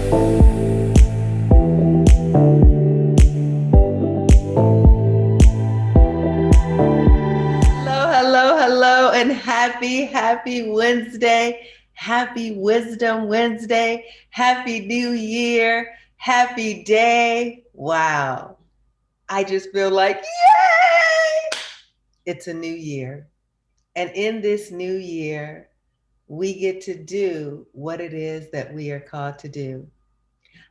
Hello, hello, hello, and happy Wednesday. Happy Wisdom Wednesday. Happy New Year. Happy day. Wow. I just feel like, yay! It's a new year. And in this new year, we get to do what it is that we are called to do.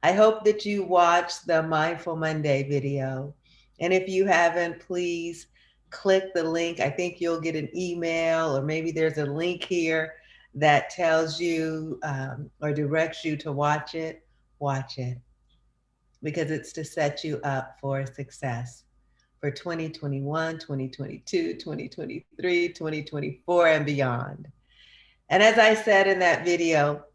I hope that you watched the Mindful Monday video. And if you haven't, please click the link. I think you'll get an email, or maybe there's a link here that tells you or directs you to watch it. Watch it because it's to set you up for success for 2021, 2022, 2023, 2024, and beyond. And as I said in that video,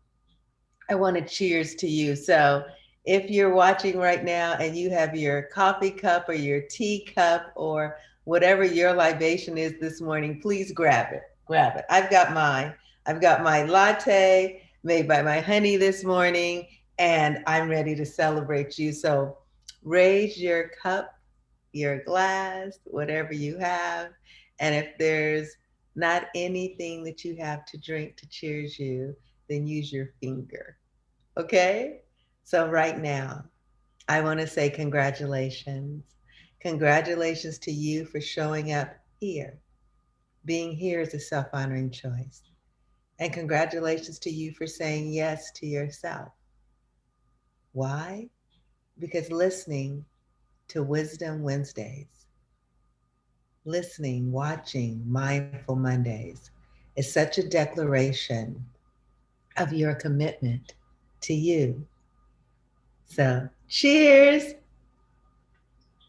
I want to cheers to you. So if you're watching right now and you have your coffee cup or your tea cup or whatever your libation is this morning, please grab it. Grab it. I've got mine. I've got my latte made by my honey this morning, and I'm ready to celebrate you. So raise your cup, your glass, whatever you have. And if there's not anything that you have to drink to cheers you, then use your finger. Okay? So, right now, I want to say congratulations. Congratulations to you for showing up here. Being here is a self honoring choice. And congratulations to you for saying yes to yourself. Why? Because listening to Wisdom Wednesdays, listening, watching Mindful Mondays is such a declaration of your commitment to you. So, cheers.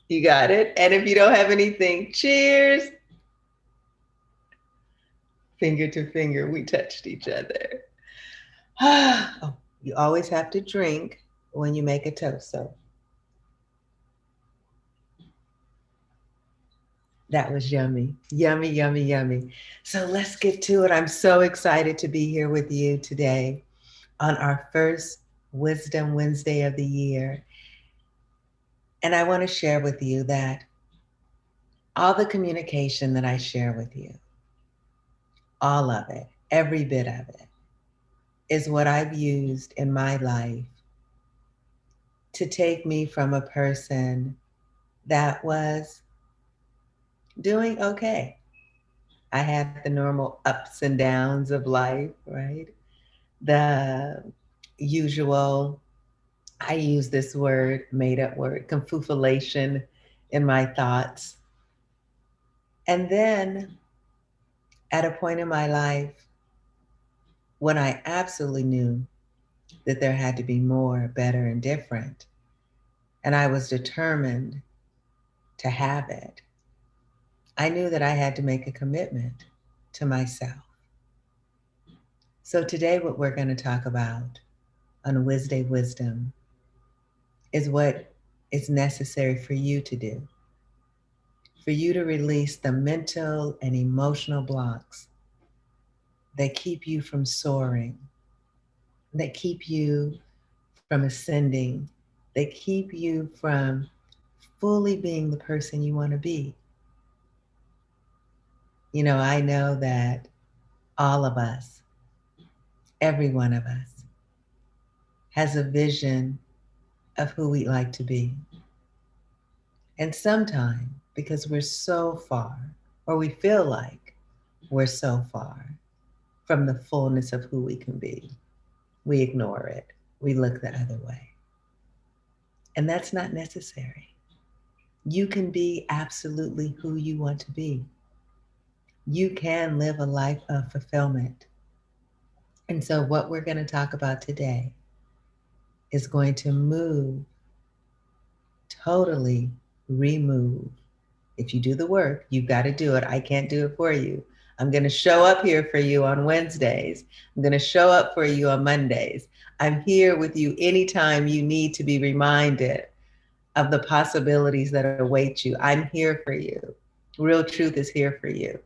You got it. And if you don't have anything, cheers. Finger to finger, we touched each other. Oh, you always have to drink when you make a toast. So that was yummy. Yummy, yummy, yummy. So let's get to it. I'm so excited to be here with you today on our first Wisdom Wednesday of the year. And I want to share with you that all the communication that I share with you, all of it, every bit of it, is what I've used in my life to take me from a person that was doing okay. I had the normal ups and downs of life, right? The usual, I use this word, made up word, confufulation in my thoughts. And then at a point in my life when I absolutely knew that there had to be more, better, and different, and I was determined to have it, I knew that I had to make a commitment to myself. So today, what we're going to talk about on Wednesday Wisdom is what is necessary for you to do, for you to release the mental and emotional blocks that keep you from soaring, that keep you from ascending, that keep you from fully being the person you want to be. You know, I know that all of us, every one of us, has a vision of who we'd like to be. And sometimes, because we're so far, or we feel like we're so far from the fullness of who we can be, we ignore it. We look the other way. And that's not necessary. You can be absolutely who you want to be. You can live a life of fulfillment. And so, what we're going to talk about today is going to move, totally remove. If you do the work, you've got to do it. I can't do it for you. I'm going to show up here for you on Wednesdays. I'm going to show up for you on Mondays. I'm here with you anytime you need to be reminded of the possibilities that await you. I'm here for you. Real truth is here for you.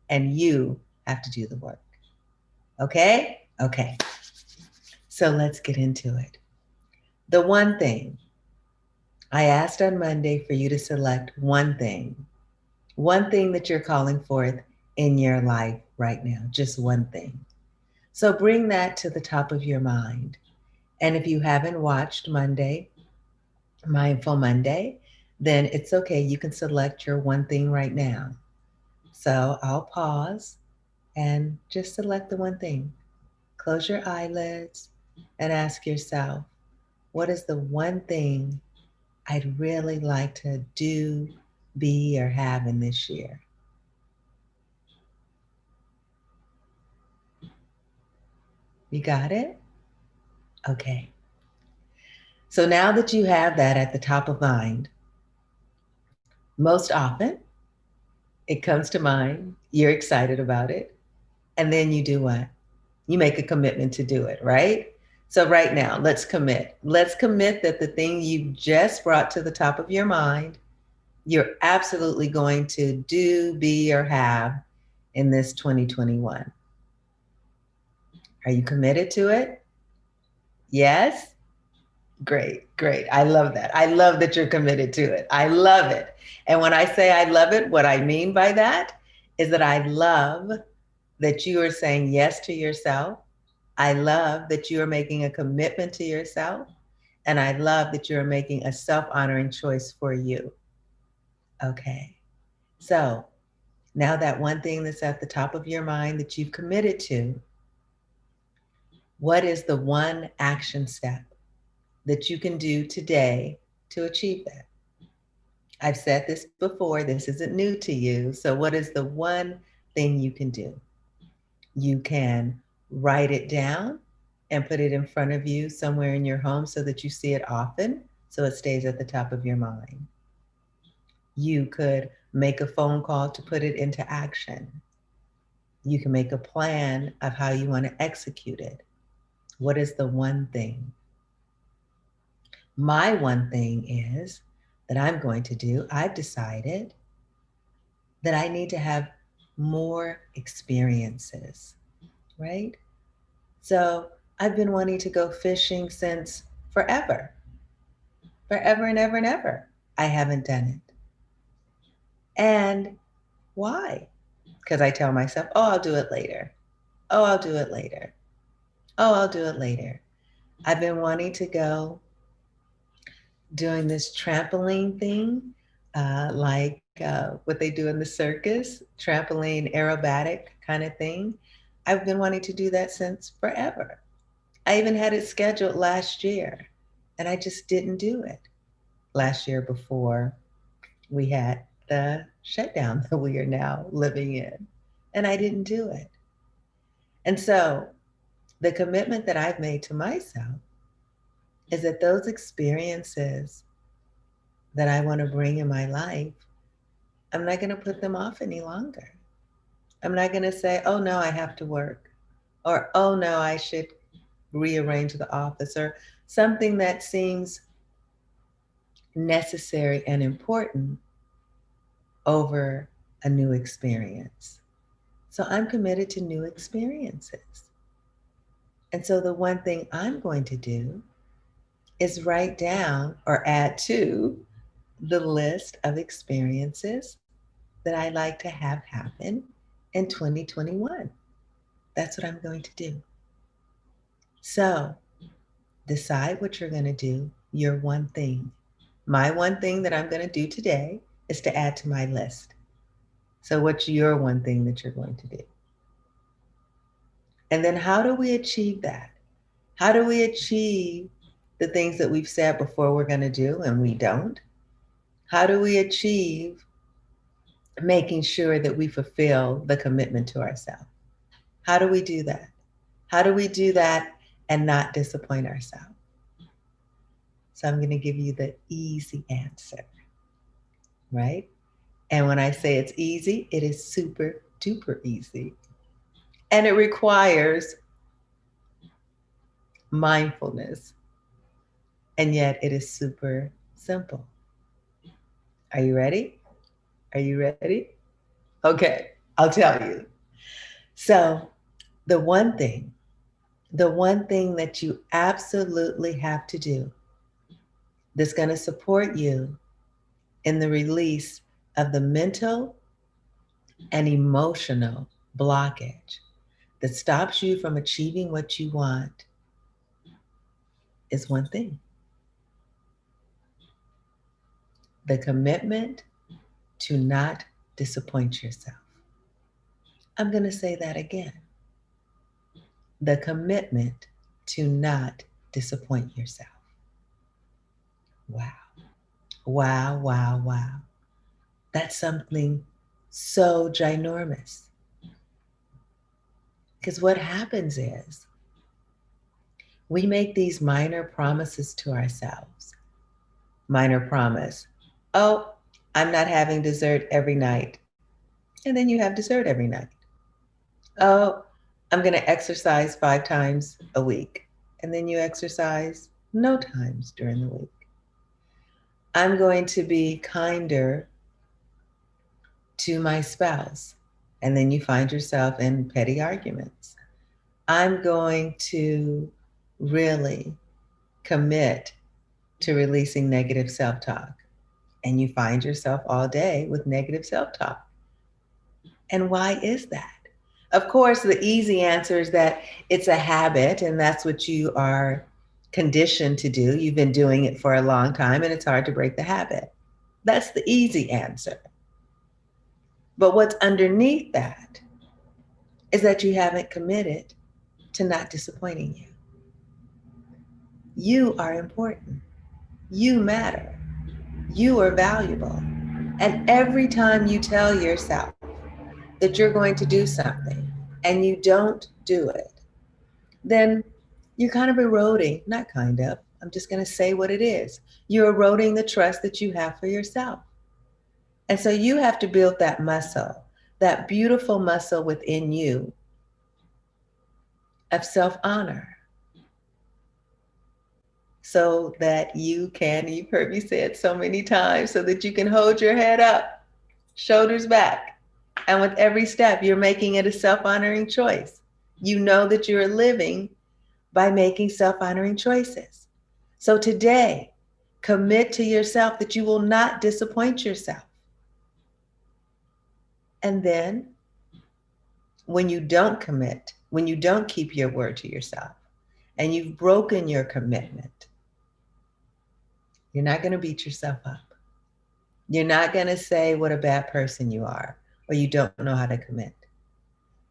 And you have to do the work. Okay? Okay. So let's get into it. The one thing I asked on Monday for you to select one thing that you're calling forth in your life right now, just one thing. So bring that to the top of your mind. And if you haven't watched Monday, Mindful Monday, then it's okay. You can select your one thing right now. So I'll pause and just select the one thing. Close your eyelids and ask yourself, what is the one thing I'd really like to do, be, or have in this year? You got it? Okay. So now that you have that at the top of mind, most often it comes to mind, you're excited about it, and then you do what? You make a commitment to do it, right? So right now, let's commit. Let's commit that the thing you just brought to the top of your mind, you're absolutely going to do, be, or have in this 2021. Are you committed to it? Yes? Great, great. I love that. I love that you're committed to it. I love it. And when I say I love it, what I mean by that is that I love that you are saying yes to yourself. I love that you are making a commitment to yourself. And I love that you're making a self honoring choice for you. Okay. So now that one thing that's at the top of your mind that you've committed to, what is the one action step that you can do today to achieve that? I've said this before, this isn't new to you. So, what is the one thing you can do? You can write it down and put it in front of you somewhere in your home so that you see it often, so it stays at the top of your mind. You could make a phone call to put it into action. You can make a plan of how you want to execute it. What is the one thing? My one thing is that I'm going to do, I've decided that I need to have more experiences, right? So I've been wanting to go fishing since forever, forever and ever and ever. I haven't done it. And why? Because I tell myself, oh, I'll do it later. Oh, I'll do it later. Oh, I'll do it later. I've been wanting to go doing this trampoline thing, what they do in the circus, trampoline aerobatic kind of thing. I've been wanting to do that since forever. I even had it scheduled last year, and I just didn't do it last year before we had the shutdown that we are now living in. And I didn't do it. And so the commitment that I've made to myself is that those experiences that I want to bring in my life, I'm not going to put them off any longer. I'm not going to say, oh no, I have to work, or oh no, I should rearrange the office, or something that seems necessary and important over a new experience. So I'm committed to new experiences. And so the one thing I'm going to do is write down or add to the list of experiences that I like to have happen in 2021. That's what I'm going to do. So decide what you're going to do, your one thing. My one thing that I'm going to do today is to add to my list. So, what's your one thing that you're going to do? And then, how do we achieve that? How do we achieve the things that we've said before we're going to do and we don't? How do we achieve making sure that we fulfill the commitment to ourselves? How do we do that? How do we do that and not disappoint ourselves? So, I'm going to give you the easy answer, right? And when I say it's easy, it is super duper easy. And it requires mindfulness. And yet it is super simple. Are you ready? Are you ready? Okay, I'll tell you. So, the one thing that you absolutely have to do that's going to support you in the release of the mental and emotional blockage that stops you from achieving what you want is one thing: the commitment to not disappoint yourself. I'm going to say that again: the commitment to not disappoint yourself. Wow. Wow, wow, wow. That's something so ginormous. Because what happens is we make these minor promises to ourselves. Minor promise: oh, I'm not having dessert every night. And then you have dessert every night. Oh, I'm going to exercise 5 times a week. And then you exercise no times during the week. I'm going to be kinder to my spouse. And then you find yourself in petty arguments. I'm going to really commit to releasing negative self-talk. And you find yourself all day with negative self-talk. And why is that? Of course, the easy answer is that it's a habit and that's what you are conditioned to do. You've been doing it for a long time and it's hard to break the habit. That's the easy answer. But what's underneath that is that you haven't committed to not disappointing you. You are important. You matter. You are valuable. And every time you tell yourself that you're going to do something and you don't do it, then you're kind of eroding, not kind of, I'm just going to say what it is. You're eroding the trust that you have for yourself. And so you have to build that muscle, that beautiful muscle within you of self-honor, so that you can, you've heard me say it so many times, so that you can hold your head up, shoulders back. And with every step, you're making it a self-honoring choice. You know that you're living by making self-honoring choices. So today, commit to yourself that you will not disappoint yourself. And then when you don't commit, when you don't keep your word to yourself, and you've broken your commitment, you're not going to beat yourself up. You're not going to say what a bad person you are, or you don't know how to commit.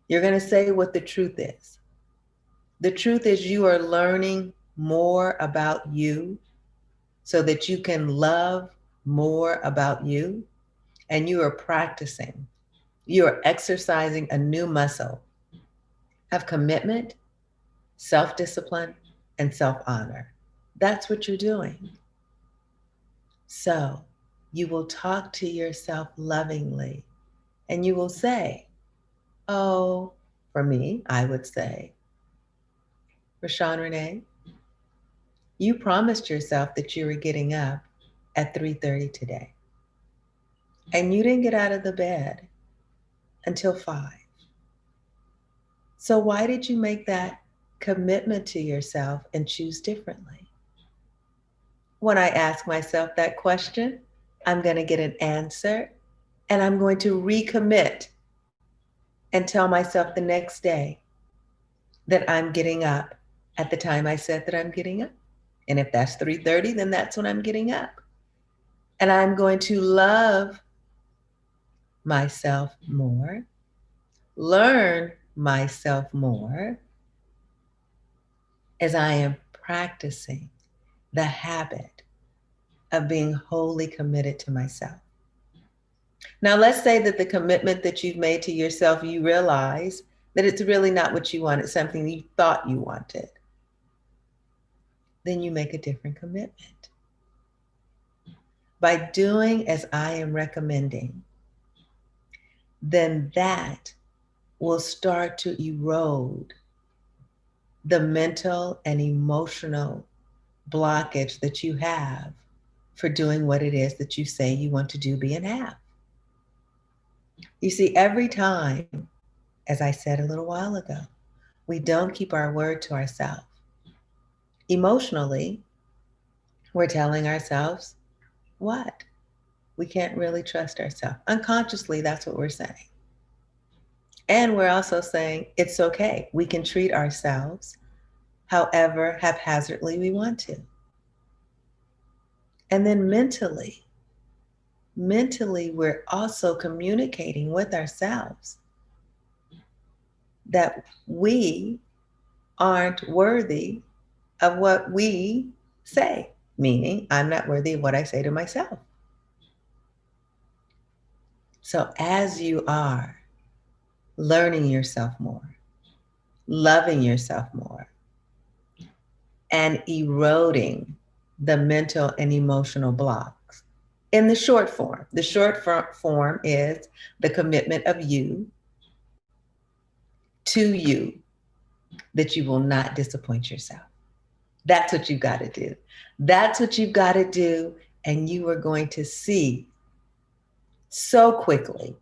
You're going to say what the truth is. The truth is you are learning more about you so that you can love more about you, and you are practicing. You are exercising a new muscle of commitment, self-discipline, and self-honor. That's what you're doing. So you will talk to yourself lovingly and you will say, oh, for me, I would say, Rashawn Renee, you promised yourself that you were getting up at 3:30 today. And you didn't get out of the bed until 5. So why did you make that commitment to yourself and choose differently? When I ask myself that question, I'm going to get an answer and I'm going to recommit and tell myself the next day that I'm getting up at the time I said that I'm getting up. And if that's 3:30, then that's when I'm getting up. And I'm going to love myself more, learn myself more as I am practicing the habit of being wholly committed to myself. Now, let's say that the commitment that you've made to yourself, you realize that it's really not what you want, it's something you thought you wanted. Then you make a different commitment. By doing as I am recommending, then that will start to erode the mental and emotional blockage that you have for doing what it is that you say you want to do, be, and have. You see, every time, as I said a little while ago, we don't keep our word to ourselves. Emotionally, we're telling ourselves what? We can't really trust ourselves. Unconsciously, that's what we're saying. And we're also saying it's okay. We can treat ourselves however haphazardly we want to. And then mentally, we're also communicating with ourselves that we aren't worthy of what we say, meaning I'm not worthy of what I say to myself. So as you are learning yourself more, loving yourself more, and eroding the mental and emotional blocks in the short form. The short form is the commitment of you to you that you will not disappoint yourself. That's what you've got to do. That's what you've got to do. And you are going to see so quickly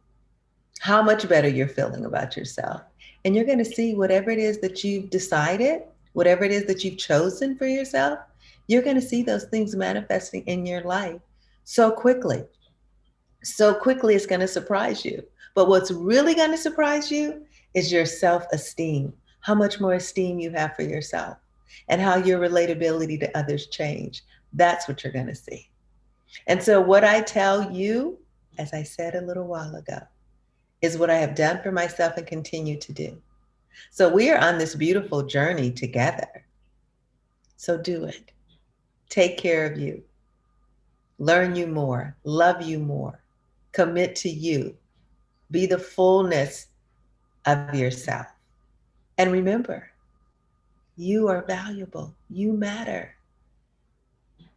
how much better you're feeling about yourself. And you're going to see whatever it is that you've decided, whatever it is that you've chosen for yourself, you're going to see those things manifesting in your life so quickly. So quickly, it's going to surprise you. But what's really going to surprise you is your self-esteem, how much more esteem you have for yourself, and how your relatability to others change. That's what you're going to see. And so what I tell you, as I said a little while ago, is what I have done for myself and continue to do. So we are on this beautiful journey together. So do it. Take care of you. Learn you more. Love you more. Commit to you. Be the fullness of yourself. And remember, you are valuable. You matter.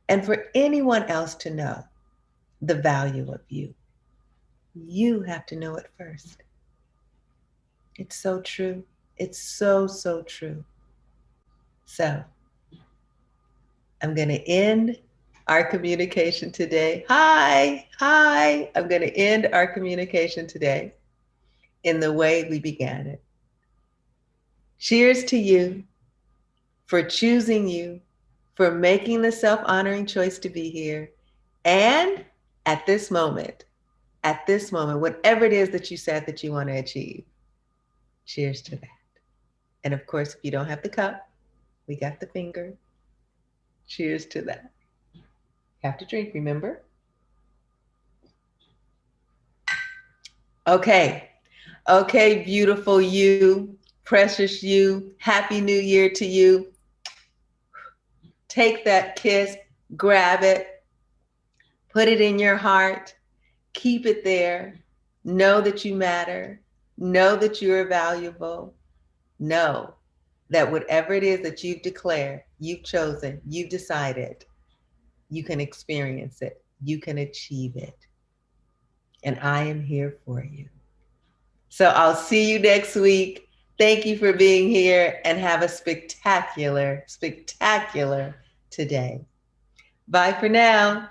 And for anyone else to know the value of you, you have to know it first. It's so true. It's so, so true. So I'm going to end our communication today. Hi. I'm going to end our communication today in the way we began it. Cheers to you for choosing you, for making the self-honoring choice to be here. And at this moment, whatever it is that you said that you want to achieve, cheers to that. And of course, if you don't have the cup, we got the finger. Cheers to that. You have to drink, remember? Okay, beautiful you, precious you, happy new year to you. Take that kiss, grab it, put it in your heart, keep it there. Know that you matter. Know that you are valuable. Know that whatever it is that you've declared, you've chosen, you've decided, you can experience it. You can achieve it. And I am here for you. So I'll see you next week. Thank you for being here and have a spectacular, spectacular today. Bye for now.